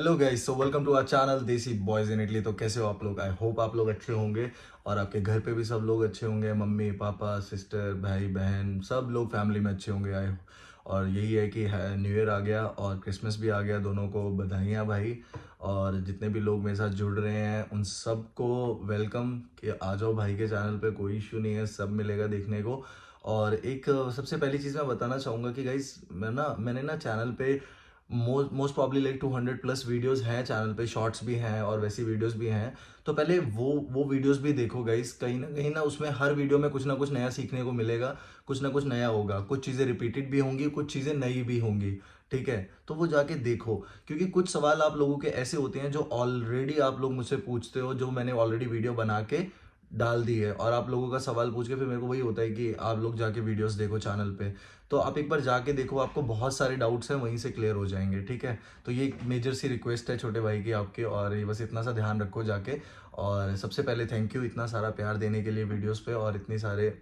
Hello guys, so welcome to our channel Desi boys in Italy. तो कैसे हो आप लोग? आई होप आप लोग अच्छे होंगे और आपके घर पे भी सब लोग अच्छे होंगे। मम्मी पापा सिस्टर भाई बहन सब लोग फैमिली में अच्छे होंगे। आई और यही है कि न्यू ईयर आ गया और क्रिसमस भी आ गया। दोनों को बधाइयाँ भाई। और जितने भी लोग मेरे साथ जुड़ रहे हैं उन सबको वेलकम कि आ जाओ भाई के चैनल पे। कोई इशू नहीं है, सब मिलेगा देखने को। और एक सबसे पहली चीज़ मैं बताना चाहूँगा कि गाइस मैंने ना चैनल पे most probably like 200 plus videos हैं चैनल पे। शॉर्ट्स भी हैं और वैसी वीडियोस भी हैं। तो पहले वो वीडियोस भी देखो गाइस। कहीं ना उसमें हर वीडियो में कुछ ना कुछ नया सीखने को मिलेगा, कुछ ना कुछ नया होगा। कुछ चीज़ें रिपीटेड भी होंगी, कुछ चीज़ें नई भी होंगी। ठीक है, तो वो जाके देखो। क्योंकि कुछ सवाल आप लोगों के ऐसे होते हैं जो ऑलरेडी आप लोग मुझसे पूछते हो, जो मैंने ऑलरेडी वीडियो बना के डाल दी है। और आप लोगों का सवाल पूछ के फिर मेरे को वही होता है कि आप लोग जाके वीडियोस देखो चैनल पे। तो आप एक बार जाके देखो, आपको बहुत सारे डाउट्स हैं वहीं से क्लियर हो जाएंगे। ठीक है, तो ये एक मेजर सी रिक्वेस्ट है छोटे भाई की आपके। और ये बस इतना सा ध्यान रखो जाके। और सबसे पहले थैंक यू इतना सारा प्यार देने के लिए वीडियोस पे। और इतने सारे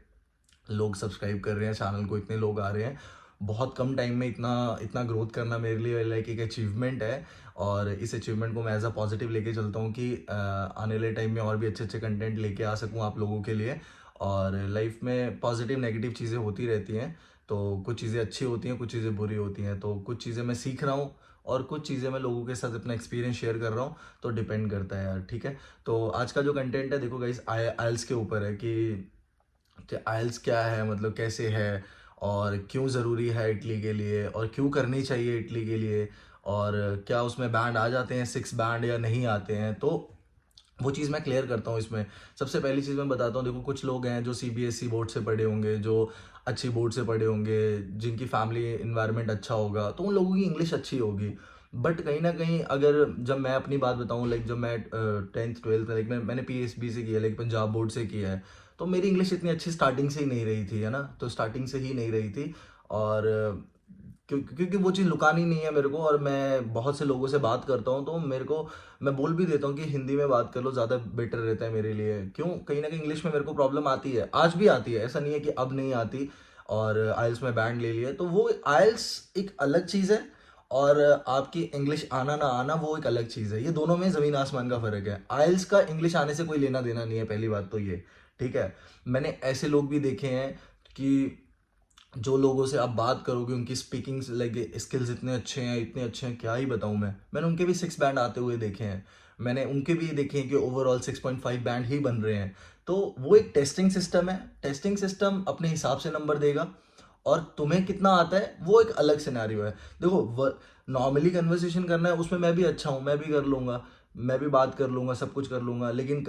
लोग सब्सक्राइब कर रहे हैं चैनल को, इतने लोग आ रहे हैं। बहुत कम टाइम में इतना इतना ग्रोथ करना मेरे लिए लाइक एक अचीवमेंट है। और इस अचीवमेंट को मैं एज अ पॉजिटिव लेके चलता हूँ कि आने वाले टाइम में और भी अच्छे अच्छे कंटेंट लेके आ सकूँ आप लोगों के लिए। और लाइफ में पॉजिटिव नेगेटिव चीज़ें होती रहती हैं। तो कुछ चीज़ें अच्छी होती हैं, कुछ चीज़ें बुरी होती हैं। तो कुछ चीज़ें मैं सीख रहा हूँ और कुछ चीज़ें मैं लोगों के साथ अपना एक्सपीरियंस शेयर कर रहा हूँ। तो डिपेंड करता है यार। ठीक है, तो आज का जो कंटेंट है देखो गाइस, आइल्स के ऊपर है कि आइल्स क्या है, मतलब कैसे है और क्यों ज़रूरी है इटली के लिए, और क्यों करनी चाहिए इटली के लिए। और क्या उसमें बैंड आ जाते हैं, 6 बैंड या नहीं आते हैं। तो वो चीज़ मैं क्लियर करता हूँ इसमें। सबसे पहली चीज़ मैं बताता हूँ, देखो कुछ लोग हैं जो सीबीएसई बोर्ड से पढ़े होंगे, जो अच्छी बोर्ड से पढ़े होंगे, जिनकी फैमिली इन्वायरमेंट अच्छा होगा, तो उन लोगों की इंग्लिश अच्छी होगी। बट कहीं ना कहीं अगर जब मैं अपनी बात बताऊँ, लाइक जब मैं 10th 12th लाइक मैंने पीएसबी से किया, लाइक पंजाब बोर्ड से किया है। तो मेरी इंग्लिश इतनी अच्छी स्टार्टिंग से ही नहीं रही थी, है ना। तो स्टार्टिंग से ही नहीं रही थी। और क्योंकि वो चीज़ लुकानी नहीं है मेरे को। और मैं बहुत से लोगों से बात करता हूँ तो मेरे को, मैं बोल भी देता हूँ कि हिंदी में बात कर लो, ज़्यादा बेटर रहता है मेरे लिए। क्यों, कहीं ना कहीं इंग्लिश में मेरे को प्रॉब्लम आती है, आज भी आती है, ऐसा नहीं है कि अब नहीं आती। और आइल्स में बैंड ले लिया तो वो आइल्स एक अलग चीज़ है। और आपकी इंग्लिश आना ना आना वो एक अलग चीज़ है। ये दोनों में ज़मीन आसमान का फ़र्क है। आइल्स का इंग्लिश आने से कोई लेना देना नहीं है, पहली बात तो ये। ठीक है, मैंने ऐसे लोग भी देखे हैं कि जो लोगों से आप बात करोगे उनकी स्पीकिंग लाइक स्किल्स इतने अच्छे हैं, इतने अच्छे हैं, क्या ही बताऊं मैं। मैंने उनके भी 6 बैंड आते हुए देखे हैं। मैंने उनके भी देखे हैं कि ओवरऑल 6.5 बैंड ही बन रहे हैं। तो वो एक टेस्टिंग सिस्टम है। टेस्टिंग सिस्टम अपने हिसाब से नंबर देगा। और तुम्हें कितना आता है वो एक अलग सिनेरियो है। देखो, नॉर्मली कन्वर्सेशन करना है उसमें मैं भी अच्छा हूँ, मैं भी कर लूंगा, मैं भी बात कर लूंगा, सब कुछ कर लूंगा। लेकिन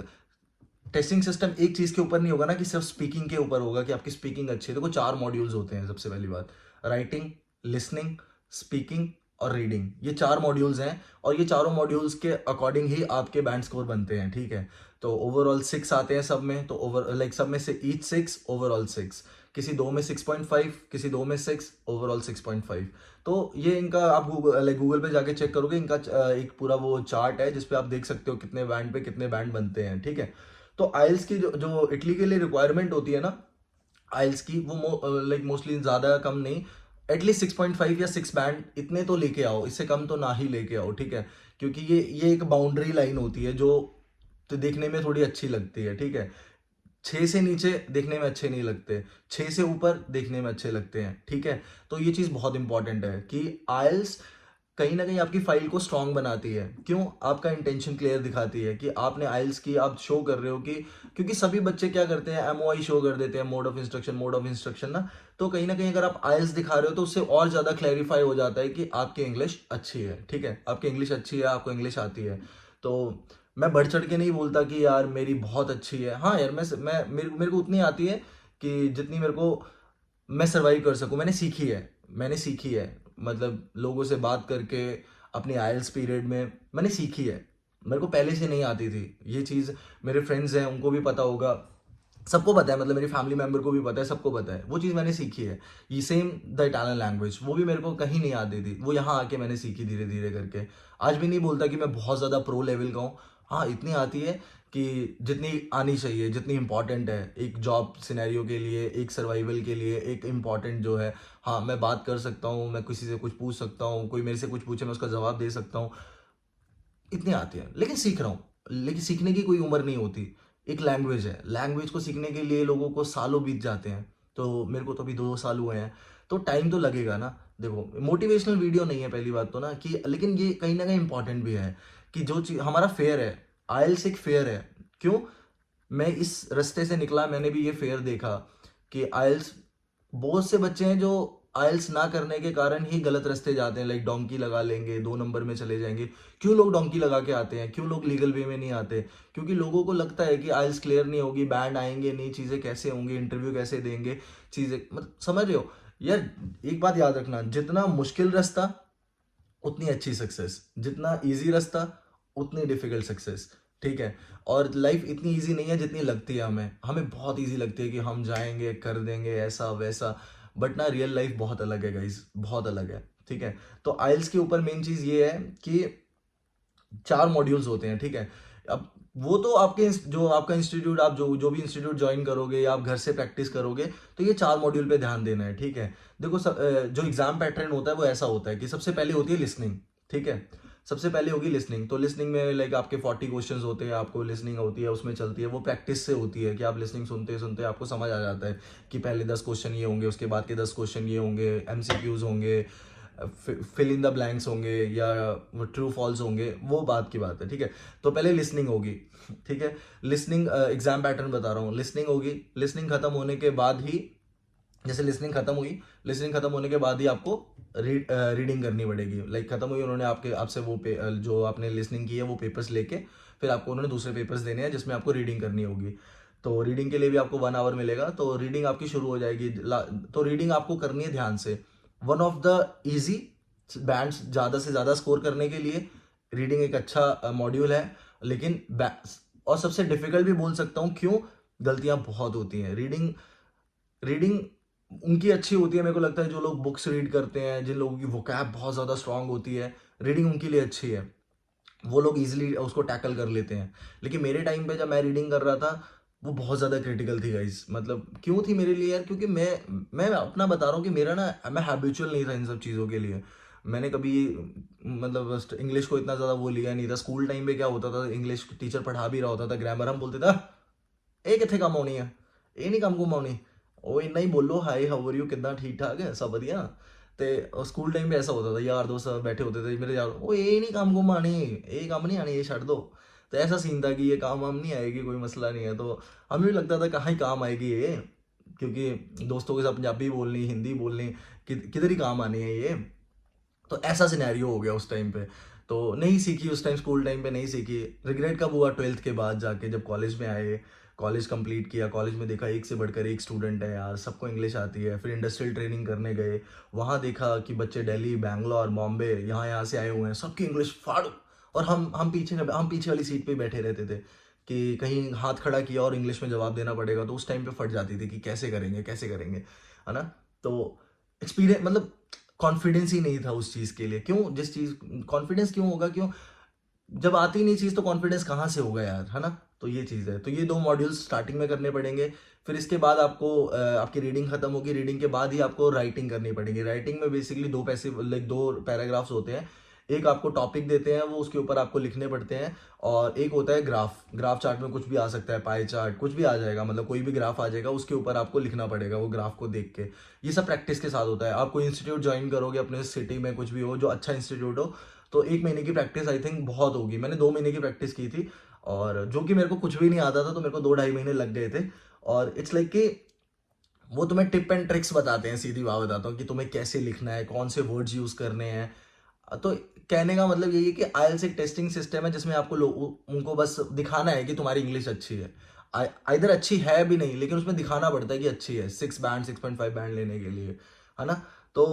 टेस्टिंग सिस्टम एक चीज के ऊपर नहीं होगा ना कि सिर्फ स्पीकिंग के ऊपर होगा कि आपकी स्पीकिंग अच्छी है। देखो 4 मॉड्यूल्स होते हैं। सबसे पहली बात, राइटिंग, लिसनिंग, स्पीकिंग और रीडिंग, ये 4 मॉड्यूल्स हैं। और ये चारों मॉड्यूल्स के अकॉर्डिंग ही आपके बैंड स्कोर बनते हैं। ठीक है, तो ओवरऑल 6 आते हैं सब में। तो ओवर लाइक सब में से ईच 6, ओवरऑल 6। किसी दो में 6.5, किसी दो में 6, ओवरऑल 6.5। तो ये इनका आप गूगल पे जाके चेक करोगे, इनका एक पूरा वो चार्ट है जिसपे आप देख सकते हो कितने बैंड पे कितने बैंड बनते हैं। ठीक है, तो आइल्स की जो इटली के लिए रिक्वायरमेंट होती है ना, आइल्स की वो लाइक मोस्टली ज़्यादा कम नहीं, एटलीस्ट 6.5 या 6 बैंड इतने तो लेके आओ, इससे कम तो ना ही लेके आओ। ठीक है, क्योंकि ये एक बाउंड्री लाइन होती है जो तो देखने में थोड़ी अच्छी लगती है। ठीक है, 6 से नीचे देखने में अच्छे नहीं लगते, 6 से ऊपर देखने में अच्छे लगते हैं। ठीक है, तो ये चीज़ बहुत इंपॉर्टेंट है कि आइल्स कहीं ना कहीं आपकी फाइल को स्ट्रांग बनाती है। क्यों, आपका इंटेंशन क्लियर दिखाती है कि आपने आइल्स की, आप शो कर रहे हो कि, क्योंकि सभी बच्चे क्या करते हैं, एमओआई शो कर देते हैं, mode of instruction, mode of instruction ना। तो कहीं ना कहीं अगर आप आइल्स दिखा रहे हो तो उससे और ज़्यादा क्लैरिफाई हो जाता है कि आपकी इंग्लिश अच्छी है। ठीक है, आपकी इंग्लिश अच्छी है, आपको इंग्लिश आती है। तो मैं बढ़ चढ़ के नहीं बोलता कि यार मेरी बहुत अच्छी है। हाँ यार, मेरे को उतनी आती है कि जितनी मेरे को मैं सरवाइव कर सकूं। मैंने सीखी है मतलब लोगों से बात करके, अपनी आइल्स पीरियड में मैंने सीखी है। मेरे को पहले से नहीं आती थी ये चीज़। मेरे फ्रेंड्स हैं उनको भी पता होगा, सबको पता है, मतलब मेरी फैमिली मेंबर को भी पता है, सबको पता है। वो चीज़ मैंने सीखी है। ये सेम द इटालियन लैंग्वेज, वो भी मेरे को कहीं नहीं आती थी, वो यहाँ आके मैंने सीखी धीरे धीरे करके। आज भी नहीं बोलता कि मैं बहुत ज़्यादा प्रो लेवल का हूँ। हाँ, इतनी आती है कि जितनी आनी चाहिए, जितनी इंपॉर्टेंट है एक जॉब सिनेरियो के लिए, एक सर्वाइवल के लिए, एक इम्पॉर्टेंट जो है। हाँ, मैं बात कर सकता हूँ, मैं किसी से कुछ पूछ सकता हूँ, कोई मेरे से कुछ पूछे मैं उसका जवाब दे सकता हूँ। इतनी आती है, लेकिन सीख रहा हूँ। लेकिन सीखने की कोई उम्र नहीं होती। एक लैंग्वेज है, लैंग्वेज को सीखने के लिए लोगों को सालों बीत जाते हैं। तो मेरे को तो अभी 2 साल हुए हैं, तो टाइम तो लगेगा ना। देखो, मोटिवेशनल वीडियो नहीं है पहली बात तो ना, कि लेकिन ये कहीं न कहीं इम्पोर्टेंट भी है कि जो चीज़ हमारा फेयर है, आईएलटीएस एक फेयर है। क्यों? मैं इस रास्ते से निकला, मैंने भी ये फेयर देखा कि आईएलटीएस, बहुत से बच्चे हैं जो आईएलटीएस ना करने के कारण ही गलत रास्ते जाते हैं, लाइक डोंकी लगा लेंगे, 2 नंबर में चले जाएँगे। क्यों लोग डोंकी लगा के आते हैं? क्यों लोग लीगल वे में नहीं आते? क्योंकि लोगों को लगता है कि आईएलटीएस क्लियर नहीं होगी, बैंड आएँगे नहीं, चीज़ें कैसे होंगी, इंटरव्यू कैसे देंगे, चीज़ें मतलब समझ रहे हो? यार, एक बात याद रखना, जितना मुश्किल रास्ता उतनी अच्छी सक्सेस, जितना ईज़ी रास्ता उतनी डिफ़िकल्ट सक्सेस, ठीक है? और लाइफ़ इतनी ईज़ी नहीं है जितनी लगती है हमें। हमें बहुत ईज़ी लगती है कि हम जाएँगे, कर देंगे ऐसा-वैसा, बट ना रियल लाइफ़ बहुत अलग है गाइज़, बहुत अलग है, ठीक है? तो आइल्स के ऊपर मेन चीज़ ये है कि 4 मॉड्यूल्स होते हैं, ठीक है? अब वो तो आपके जो आपका इंस्टीट्यूट, आप जो जो भी इंस्टीट्यूट जॉइन करोगे या आप घर से प्रैक्टिस करोगे, तो ये 4 मॉड्यूल पे ध्यान देना है, ठीक है? देखो, जो एग्ज़ाम पैटर्न होता है वो ऐसा होता है कि सबसे पहले होती है लिसनिंग, ठीक है? सबसे पहले होगी लिसनिंग, तो लिसनिंग में लाइक आपके 40 क्वेश्चंस होते हैं, आपको लिसनिंग होती है, उसमें चलती है, वो प्रैक्टिस से होती है कि आप लिसनिंग सुनते-सुनते आपको समझ आ जाता है कि पहले 10 क्वेश्चन ये होंगे, उसके बाद के 10 क्वेश्चन ये होंगे, एमसीक्यूज़ होंगे, फिल इन द ब्लैंक्स होंगे या वो ट्रू फॉल्स होंगे, वो बात की बात है, ठीक है? तो पहले लिसनिंग होगी, ठीक है? लिसनिंग, एग्जाम पैटर्न बता रहा हूँ, लिसनिंग होगी, लिसनिंग खत्म होने के बाद ही, जैसे लिसनिंग खत्म हुई, लिसनिंग खत्म होने के बाद ही आपको रीडिंग करनी पड़ेगी। लाइक खत्म हुई, उन्होंने आपके आपसे वो जो आपने लिसनिंग की है वो पेपर्स लेके फिर आपको उन्होंने दूसरे पेपर्स देने हैं जिसमें आपको रीडिंग करनी होगी। तो रीडिंग के लिए भी आपको 1 आवर मिलेगा, तो रीडिंग आपकी शुरू हो जाएगी। तो रीडिंग आपको करनी है ध्यान से। One of the easy bands, ज़्यादा से ज़्यादा स्कोर करने के लिए रीडिंग एक अच्छा मॉड्यूल है, लेकिन और सबसे डिफिकल्ट भी बोल सकता हूँ। क्यों? गलतियाँ बहुत होती हैं। रीडिंग रीडिंग उनकी अच्छी होती है, मेरे को लगता है, जो लोग बुक्स रीड करते हैं, जिन लोगों की वोकैब बहुत ज़्यादा स्ट्रांग होती है, रीडिंग उनके लिए अच्छी है। वो लोग ईज़िली उसको टैकल कर लेते हैं। लेकिन मेरे टाइम पे जब मैं रीडिंग कर रहा था, वो बहुत ज़्यादा क्रिटिकल थी गाइज़। मतलब क्यों थी मेरे लिए यार? क्योंकि मैं अपना बता रहा हूँ कि मेरा ना, मैं हैबिचुअल नहीं था इन सब चीज़ों के लिए। मैंने कभी मतलब बस इंग्लिश को इतना ज़्यादा वो लिया नहीं था। स्कूल टाइम पे क्या होता था, इंग्लिश टीचर पढ़ा भी रहा होता था, ग्रामर हम बोलते थे, ਇਹ ਕਿੱਥੇ ਕੰਮ ਆਉਣੀ ਆ, ਇਹ ਨਹੀਂ ਕੰਮ ਕੁਮ ਆਉਣੀ, ਉਹ ਇੰਨਾ ਹੀ ਬੋਲੋ, ਹਾਈ ਹਾउ आर यू, कितना ठीक ठाक है, सब बढ़िया। ਤੇ ਸਕੂਲ ਟਾਈਮ पे ऐसा होता था, यार दोस्त बैठे होते थे मेरे यार, ओ ये नहीं काम कुम आनी, ये काम नहीं आनी, ये छੱਡ दो। तो ऐसा सीन था कि ये काम वाम नहीं आएगी, कोई मसला नहीं है। तो हमें भी लगता था कहाँ ही काम आएगी ये, क्योंकि दोस्तों के साथ पंजाबी बोलनी, हिंदी बोलनी, किधर ही काम आनी है ये। तो ऐसा सिनेरियो हो गया उस टाइम पे। तो नहीं सीखी उस टाइम, स्कूल टाइम पे नहीं सीखी। रिग्रेट कब हुआ? 12th के बाद जाके, जब कॉलेज में आए, कॉलेज कंप्लीट किया, कॉलेज में देखा एक से बढ़कर एक स्टूडेंट है यार, सबको इंग्लिश आती है। फिर इंडस्ट्रियल ट्रेनिंग करने गए, वहाँ देखा कि बच्चे दिल्ली, बैंगलोर, बॉम्बे, यहाँ से आए हुए हैं, सबकी इंग्लिश फाड़ू, और हम पीछे वाली सीट पे बैठे रहते थे कि कहीं हाथ खड़ा किया और इंग्लिश में जवाब देना पड़ेगा, तो उस टाइम पे फट जाती थी कि कैसे करेंगे, कैसे करेंगे, है ना? तो एक्सपीरियंस मतलब कॉन्फिडेंस ही नहीं था उस चीज़ के लिए। क्यों? जिस चीज़, कॉन्फिडेंस क्यों होगा? क्यों? जब आती नहीं चीज़ तो कॉन्फिडेंस कहाँ से होगा यार, है ना? तो ये चीज़ है। तो ये 2 मॉड्यूल्स स्टार्टिंग में करने पड़ेंगे। फिर इसके बाद आपको आपकी रीडिंग खत्म होगी, रीडिंग के बाद ही आपको राइटिंग करनी पड़ेगी। राइटिंग में बेसिकली 2 पैराग्राफ्स होते हैं। एक आपको टॉपिक देते हैं, वो उसके ऊपर आपको लिखने पड़ते हैं, और एक होता है ग्राफ। ग्राफ चार्ट में कुछ भी आ सकता है, पाई चार्ट, कुछ भी आ जाएगा, मतलब कोई भी ग्राफ आ जाएगा, उसके ऊपर आपको लिखना पड़ेगा वो ग्राफ को देख के। ये सब प्रैक्टिस के साथ होता है। आप कोई इंस्टीट्यूट ज्वाइन करोगे अपने सिटी में, कुछ भी हो जो अच्छा इंस्टीट्यूट हो, तो 1 महीने की प्रैक्टिस आई थिंक बहुत होगी। मैंने 2 महीने की प्रैक्टिस की थी, और जो कि मेरे को कुछ भी नहीं आता था, तो मेरे को 2 ढाई महीने लग गए थे। और इट्स लाइक कि वो तुम्हें टिप एंड ट्रिक्स बताते हैं, सीधी बात बताता हूँ, कि तुम्हें कैसे लिखना है, कौन से वर्ड्स यूज़ करने हैं। तो कहने का मतलब यही है कि आईएलटीएस एक टेस्टिंग सिस्टम है जिसमें आपको उनको बस दिखाना है कि तुम्हारी इंग्लिश अच्छी है। इधर अच्छी है भी नहीं, लेकिन उसमें दिखाना पड़ता है कि अच्छी है, 6.5 बैंड लेने के लिए, है ना? तो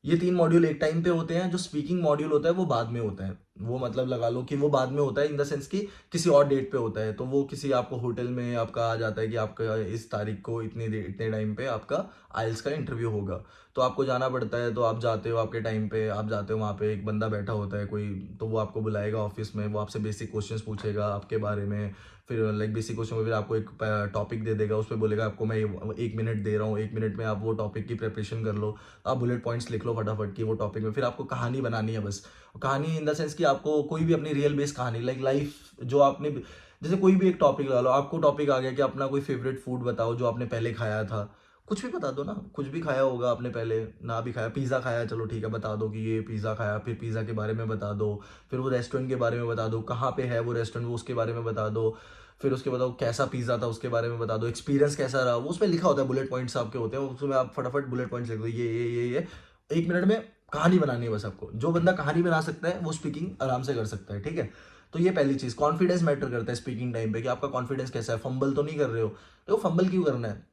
ये 3 मॉड्यूल एक टाइम पे होते हैं। जो स्पीकिंग मॉड्यूल होता है वो बाद में होता है। वो मतलब लगा लो कि वो बाद में होता है, इन द सेंस कि किसी और डेट पे होता है। तो वो किसी आपको होटल में आपका आ जाता है कि आपका इस तारीख को इतने टाइम पे आपका आइल्स का इंटरव्यू होगा। तो आपको जाना पड़ता है, तो आप जाते हो, आपके टाइम पे आप जाते हो, वहाँ पे एक बंदा बैठा होता है कोई, तो वो आपको बुलाएगा ऑफिस में, वो आपसे बेसिक क्वेश्चंस पूछेगा आपके बारे में। फिर लाइक बेसिक क्वेश्चन में फिर आपको एक टॉपिक दे देगा, उस पर बोलेगा आपको मैं 1 मिनट दे रहा हूँ, 1 मिनट में आप वो टॉपिक की प्रिपरेशन कर लो, आप बुलेट पॉइंट्स लिख लो फटाफट की वो टॉपिक में। फिर आपको कहानी बनानी है बस, कहानी इन द सेंस कि आपको कोई भी अपनी रियल बेस्ड कहानी लाइक लाइफ जो आपने, जैसे कोई भी एक टॉपिक लगा लो, आपको टॉपिक आ गया कि अपना कोई फेवरेट फूड बताओ जो आपने पहले खाया था, कुछ भी बता दो ना, कुछ भी खाया होगा आपने पहले, ना भी खाया, पिज़्ज़ा खाया, चलो ठीक है बता दो कि ये पिज़्ज़ा खाया, फिर पिज़्ज़ा के बारे में बता दो, फिर वो रेस्टोरेंट के बारे में बता दो, कहाँ पे है वो रेस्टोरेंट वो उसके बारे में बता दो, फिर उसके बताओ कैसा पिज़्ज़ा था उसके बारे में बता दो, एक्सपीरियंस कैसा रहा, वो उसमें लिखा होता है, बुलेट पॉइंट्स आपके होते हैं, उसमें आप फटाफट बुलेट पॉइंट्स लिख दो, ये 1 मिनट में कहानी बनानी है बस आपको। जो बंदा कहानी बना सकता है वो स्पीकिंग आराम से कर सकता है, ठीक है। तो ये पहली चीज, कॉन्फिडेंस मैटर करता है स्पीकिंग टाइम पे कि आपका कॉन्फिडेंस कैसा है, फंबल तो नहीं कर रहे हो। तो फंबल क्यों करना है,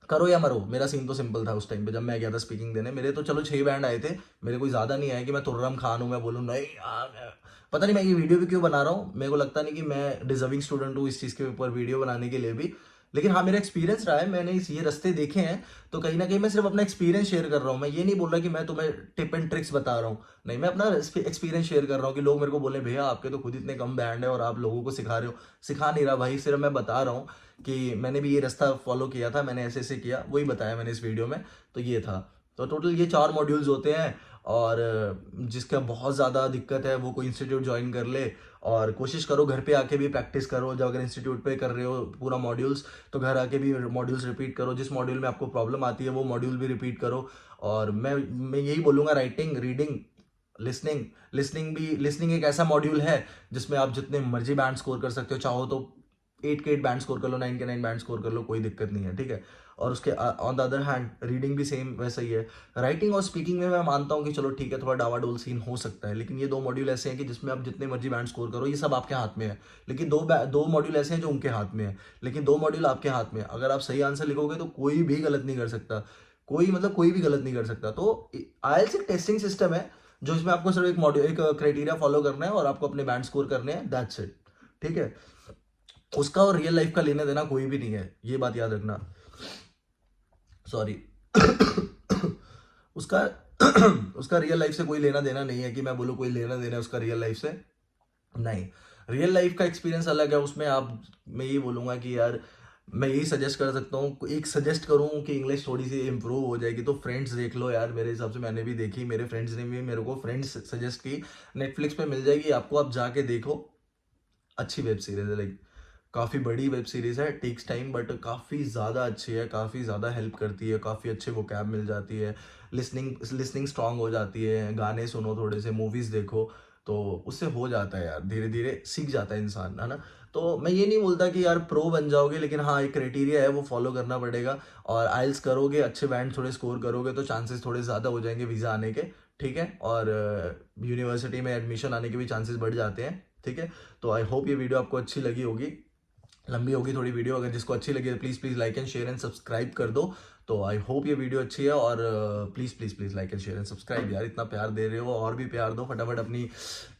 करो या मरो। मेरा सीन तो सिंपल था उस टाइम पे जब मैं गया था स्पीकिंग देने, मेरे तो चलो 6 बैंड आए थे, मेरे कोई ज्यादा नहीं आया कि मैं तुर्रम खान हूं, मैं बोलूँ नहीं यार पता नहीं मैं ये वीडियो भी क्यों बना रहा हूँ, मेरे को लगता नहीं कि मैं डिजर्विंग स्टूडेंट हूँ इस चीज के ऊपर वीडियो बनाने के लिए भी। लेकिन हाँ मेरा एक्सपीरियंस रहा है, मैंने ये रास्ते देखे हैं, तो कहीं ना कहीं मैं सिर्फ अपना एक्सपीरियंस शेयर कर रहा हूँ। मैं ये नहीं बोल रहा कि मैं तुम्हें टिप एंड ट्रिक्स बता रहा हूँ, नहीं, मैं अपना एक्सपीरियंस शेयर कर रहा हूँ कि लोग मेरे को बोले भैया आपके तो खुद इतने कम बैंड है और आप लोगों को सिखा रहे हो। सिखा नहीं रहा भाई, सिर्फ मैं बता रहा हूँ कि मैंने भी ये रास्ता फॉलो किया था, मैंने ऐसे ऐसे किया, वही बताया मैंने इस वीडियो में। तो ये था, तो टोटल ये 4 मॉड्यूल्स होते हैं। और जिसका बहुत ज़्यादा दिक्कत है वो कोई इंस्टीट्यूट ज्वाइन कर ले, और कोशिश करो घर पे आके भी प्रैक्टिस करो। जब अगर इंस्टीट्यूट पे कर रहे हो पूरा मॉड्यूल्स, तो घर आके भी मॉड्यूल्स रिपीट करो, जिस मॉड्यूल में आपको प्रॉब्लम आती है वो मॉड्यूल भी रिपीट करो। और मैं यही बोलूँगा, राइटिंग, रीडिंग, लिसनिंग, लिसनिंग एक ऐसा मॉड्यूल है जिसमें आप जितने मर्जी बैंड स्कोर कर सकते हो, चाहो तो 8 के 8 बैंड स्कोर कर लो, 9 के 9 बैंड स्कोर कर लो, कोई दिक्कत नहीं है, ठीक है। और उसके on the other hand reading भी सेम वैसा ही है। राइटिंग और स्पीकिंग में मैं मानता हूँ कि चलो ठीक है थोड़ा डावाडोल सीन हो सकता है, लेकिन ये 2 मॉड्यूल ऐसे हैं कि जिसमें आप जितने मर्जी बैंड स्कोर करो, ये सब आपके हाथ में है। लेकिन दो मॉड्यूल ऐसे हैं जो उनके हाथ में है, लेकिन 2 मॉड्यूल आपके हाथ में है। अगर आप सही आंसर लिखोगे तो कोई भी गलत नहीं कर सकता, कोई मतलब कोई भी गलत नहीं कर सकता। तो आईएलटीएस एक टेस्टिंग सिस्टम है जो इसमें आपको सिर्फ एक मॉड्यूल, एक क्राइटेरिया फॉलो करना है और आपको अपने बैंड स्कोर करने हैं, दैट्स इट, ठीक है। उसका और रियल लाइफ का लेना देना कोई भी नहीं है, ये बात याद रखना। सॉरी उसका उसका रियल लाइफ से कोई लेना देना नहीं है कि मैं बोलूँ कोई लेना देना है उसका रियल लाइफ से, नहीं। रियल लाइफ का एक्सपीरियंस अलग है, उसमें आप, मैं यही बोलूंगा कि यार मैं यही सजेस्ट कर सकता हूँ, एक सजेस्ट करूँ कि इंग्लिश थोड़ी सी इंप्रूव हो जाएगी तो फ्रेंड्स देख लो यार, मेरे हिसाब से मैंने भी देखी, मेरे फ्रेंड्स ने भी मेरे को फ्रेंड्स सजेस्ट की, नेटफ्लिक्स पे मिल जाएगी आपको, आप जाके देखो। अच्छी वेब सीरीज है, लाइक काफ़ी बड़ी वेब सीरीज है, टेक्स टाइम, बट काफ़ी ज़्यादा अच्छी है, काफ़ी ज़्यादा हेल्प करती है, काफ़ी अच्छे वोकैब मिल जाती है, लिसनिंग स्ट्रांग हो जाती है, गाने सुनो थोड़े से, मूवीज़ देखो, तो उससे हो जाता है यार, धीरे धीरे सीख जाता है इंसान, है ना। तो मैं ये नहीं बोलता कि यार प्रो बन जाओगे, लेकिन हाँ एक क्राइटेरिया है वो फॉलो करना पड़ेगा। और आइल्स करोगे, अच्छे बैंड थोड़े स्कोर करोगे तो चांसेस थोड़े ज़्यादा हो जाएंगे वीज़ा आने के, ठीक है। और यूनिवर्सिटी में एडमिशन आने के भी चांसेस बढ़ जाते हैं, ठीक है। तो आई होप ये वीडियो आपको अच्छी लगी होगी, लंबी होगी थोड़ी वीडियो, अगर जिसको अच्छी लगी तो please please like and share and subscribe कर दो। तो आई होप ये वीडियो अच्छी है, और please please please like and share and subscribe यार, इतना प्यार दे रहे हो और भी प्यार दो, फटाफट अपनी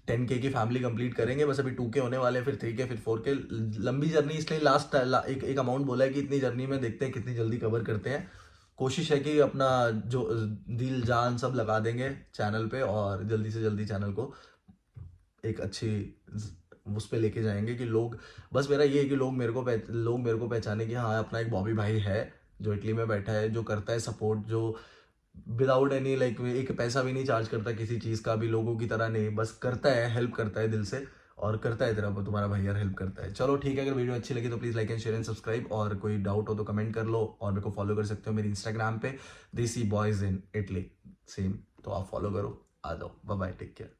10K की फैमिली कंप्लीट करेंगे, बस अभी 2K होने वाले हैं, फिर 3K, फिर 4K। लंबी जर्नी इसलिए लास्ट एक अमाउंट बोला है कि इतनी जर्नी में देखते हैं कितनी जल्दी कवर करते हैं। कोशिश है कि अपना जो दिल जान सब लगा देंगे चैनल पे, और जल्दी से जल्दी चैनल को एक अच्छी उस पे लेके जाएंगे कि लोग, बस मेरा ये है कि लोग मेरे को पहचाने कि हाँ अपना एक बॉबी भाई है जो इटली में बैठा है, जो करता है सपोर्ट, जो विदाउट एनी लाइक एक पैसा भी नहीं चार्ज करता किसी चीज़ का भी, लोगों की तरह नहीं, बस करता है, हेल्प करता है दिल से, और करता है तेरा तुम्हारा भाई यार, हेल्प करता है। चलो ठीक है, अगर वीडियो अच्छी लगी तो please like and share and subscribe, और कोई डाउट हो तो कमेंट कर लो, और मेरे को फॉलो कर सकते हो मेरी इंस्टाग्राम पे, देसी बॉयज इन इटली, सेम, तो आप फॉलो करो, आ जाओ, बाय बाय, टेक केयर।